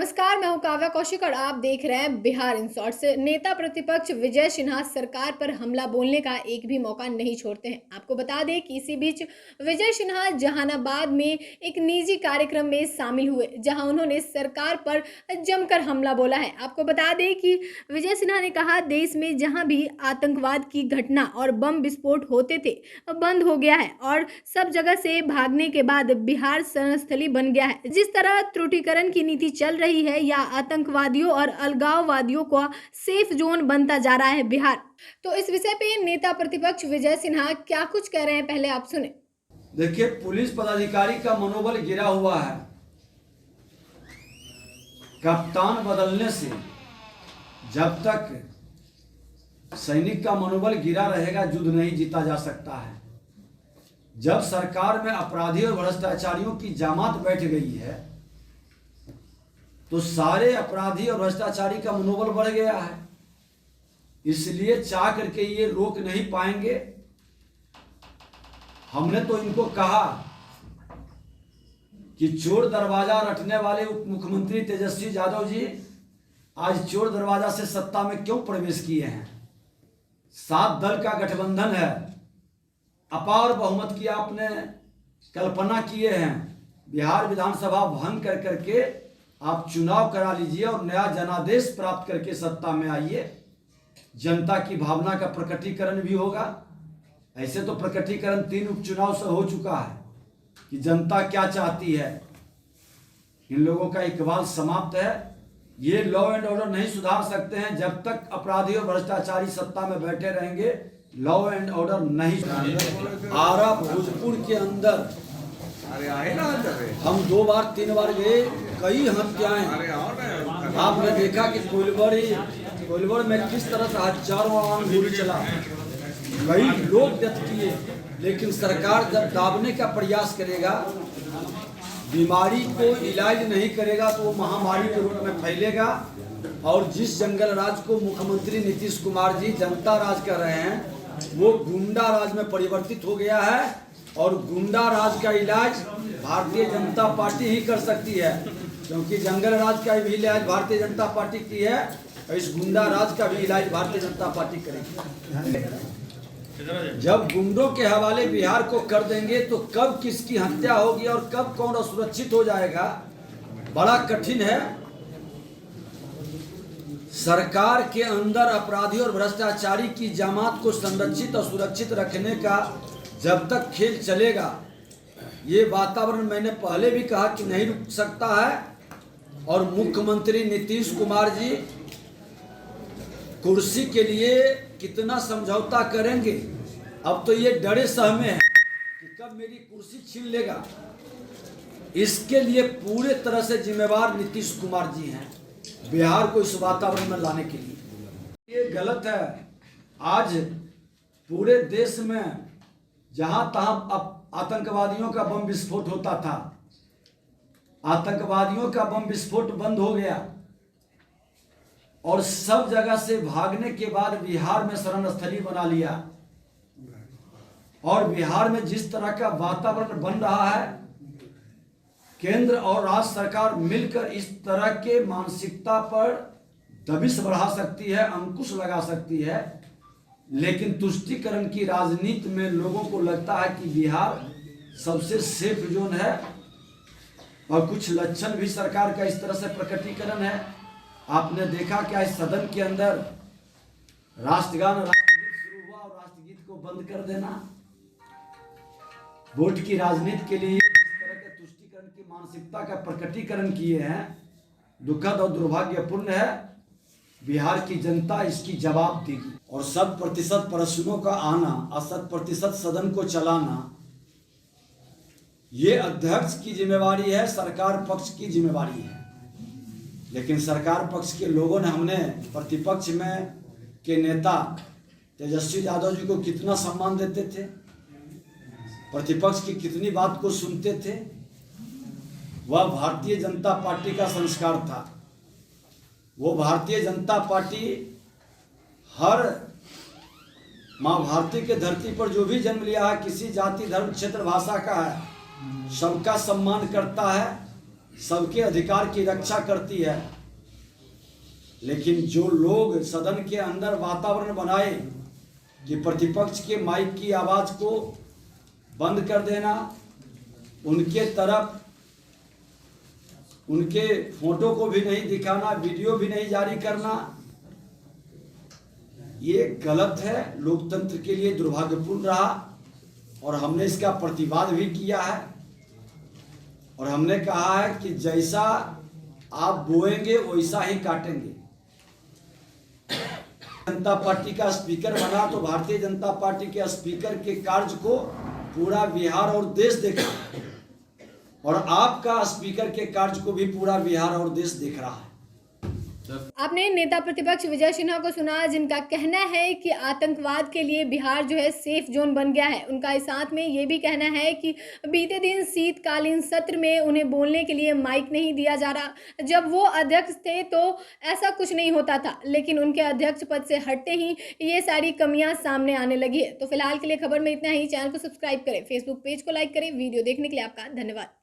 नमस्कार, मैं हूं काव्या कौशिक और आप देख रहे हैं बिहार इन शॉर्ट्स। नेता प्रतिपक्ष विजय सिन्हा सरकार पर हमला बोलने का एक भी मौका नहीं छोड़ते हैं। आपको बता दें कि इसी बीच विजय सिन्हा जहानाबाद में एक निजी कार्यक्रम में शामिल हुए, जहां उन्होंने सरकार पर जमकर हमला बोला है। आपको बता दें कि विजय सिन्हा ने कहा, देश में जहां भी आतंकवाद की घटना और बम विस्फोट होते थे बंद हो गया है और सब जगह से भागने के बाद बिहार शरणस्थली बन गया है। जिस तरह त्रुटिकरण की नीति चल रही है या आतंकवादियों और अलगाववादियों का सेफ जोन बनता जा रहा है बिहार। तो इस विषय पे नेता प्रतिपक्ष विजय सिन्हा क्या कुछ कह रहे हैं, पहले आप सुने। देखिए, पुलिस पदाधिकारी का मनोबल गिरा हुआ है। कप्तान बदलने से जब तक सैनिक का मनोबल गिरा रहेगा, युद्ध नहीं जीता जा सकता है। जब सरकार में अपराधी और भ्रष्टाचारियों की जमात बैठ गई है तो सारे अपराधी और भ्रष्टाचारी का मनोबल बढ़ गया है। इसलिए चाह करके ये रोक नहीं पाएंगे। हमने तो इनको कहा कि चोर दरवाजा रटने वाले उप मुख्यमंत्री तेजस्वी यादव जी आज चोर दरवाजा से सत्ता में क्यों प्रवेश किए हैं। 7 दल का गठबंधन है, अपार बहुमत की आपने कल्पना किए हैं। बिहार विधानसभा भंग कर करके आप चुनाव करा लीजिए और नया जनादेश प्राप्त करके सत्ता में आइए। जनता की भावना का प्रकटीकरण भी होगा। ऐसे तो प्रकटीकरण 3 उपचुनाव से हो चुका है कि जनता क्या चाहती है। इन लोगों का इकबाल समाप्त है। ये लॉ एंड ऑर्डर नहीं सुधार सकते हैं। जब तक अपराधी और भ्रष्टाचारी सत्ता में बैठे रहेंगे, लॉ एंड ऑर्डर नहीं सुधारेंगे। आरा भोजपुर के अंदर हम 2 बार 3 बार गए, कई हत्याएं आपने देखा कि कोइलवर में किस तरह से हजारों आम गोली चला, कई लोग डेथ किए। लेकिन सरकार जब दाबने का प्रयास करेगा, बीमारी को इलाज नहीं करेगा तो वो महामारी के रूप में फैलेगा। और जिस जंगल राज को मुख्यमंत्री नीतीश कुमार जी जनता राज कर रहे हैं, वो गुंडा राज में परिवर्तित हो गया है। और गुंडा राज का इलाज भारतीय जनता पार्टी ही कर सकती है, क्योंकि जंगल राज का भी इलाज भारतीय जनता पार्टी की है और इस गुंडा राज का भी इलाज भारतीय जनता पार्टी करेगी। जब गुंडों के हवाले बिहार को कर देंगे तो कब किसकी हत्या होगी और कब कौन असुरक्षित हो जाएगा, बड़ा कठिन है। सरकार के अंदर अपराधी और भ्रष्टाचारी की जमात को संरक्षित और सुरक्षित रखने का जब तक खेल चलेगा, ये वातावरण मैंने पहले भी कहा कि नहीं रुक सकता है। और मुख्यमंत्री नीतीश कुमार जी कुर्सी के लिए कितना समझौता करेंगे, अब तो ये डरे सहमे हैं कि कब मेरी कुर्सी छीन लेगा। इसके लिए पूरे तरह से जिम्मेवार नीतीश कुमार जी हैं, बिहार को इस वातावरण में लाने के लिए। ये गलत है। आज पूरे देश में जहां तहां आतंकवादियों का बम विस्फोट होता था, आतंकवादियों का बम विस्फोट बंद हो गया और सब जगह से भागने के बाद बिहार में शरणस्थली बना लिया। और बिहार में जिस तरह का वातावरण बन रहा है, केंद्र और राज्य सरकार मिलकर इस तरह के मानसिकता पर दबिश बढ़ा सकती है, अंकुश लगा सकती है। लेकिन तुष्टीकरण की राजनीति में लोगों को लगता है कि बिहार सबसे सेफ जोन है और कुछ लक्षण भी सरकार का इस तरह से प्रकटीकरण है। आपने देखा क्या इस सदन के अंदर राष्ट्रगान राष्ट्रगीत शुरू हुआ और राष्ट्रगीत को बंद कर देना। वोट की राजनीति के लिए इस तरह के तुष्टीकरण की मानसिकता का प्रकटीकरण किए हैं, दुखद और दुर्भाग्यपूर्ण है। बिहार की जनता इसकी जवाब देगी। और 100% प्रश्नों का आना, 80% सदन को चलाना, ये अध्यक्ष की जिम्मेवारी है, सरकार पक्ष की जिम्मेवारी है। लेकिन सरकार पक्ष के लोगों ने, हमने प्रतिपक्ष में के नेता तेजस्वी यादव जी को कितना सम्मान देते थे, प्रतिपक्ष की कितनी बात को सुनते थे। वह भारतीय जनता पार्टी का संस्कार था। वो भारतीय जनता पार्टी हर माँ भारती के धरती पर जो भी जन्म लिया है, किसी जाति धर्म क्षेत्र भाषा का है, सबका सम्मान करता है। सबके अधिकार की रक्षा करती है, लेकिन जो लोग सदन के अंदर वातावरण बनाए कि प्रतिपक्ष के माइक की आवाज को बंद कर देना, उनके तरफ उनके फोटो को भी नहीं दिखाना, वीडियो भी नहीं जारी करना, ये गलत है, लोकतंत्र के लिए दुर्भाग्यपूर्ण रहा और हमने इसका प्रतिवाद भी किया है। और हमने कहा है कि जैसा आप बोएंगे वैसा ही काटेंगे। जनता पार्टी का स्पीकर बना तो भारतीय जनता पार्टी के स्पीकर के कार्य को पूरा बिहार और देश देखा, और आपका स्पीकर के कार्य को भी पूरा बिहार और देश देख रहा है। आपने नेता प्रतिपक्ष विजय सिन्हा को सुना, जिनका कहना है कि आतंकवाद के लिए बिहार जो है सेफ जोन बन गया है। उनका इस साथ में ये भी कहना है कि बीते दिन शीतकालीन सत्र में उन्हें बोलने के लिए माइक नहीं दिया जा रहा। जब वो अध्यक्ष थे तो ऐसा कुछ नहीं होता था, लेकिन उनके अध्यक्ष पद से हटते ही ये सारी कमियां सामने आने लगी है। तो फिलहाल के लिए खबर में इतना ही। चैनल को सब्सक्राइब करें, फेसबुक पेज को लाइक करें। वीडियो देखने के लिए आपका धन्यवाद।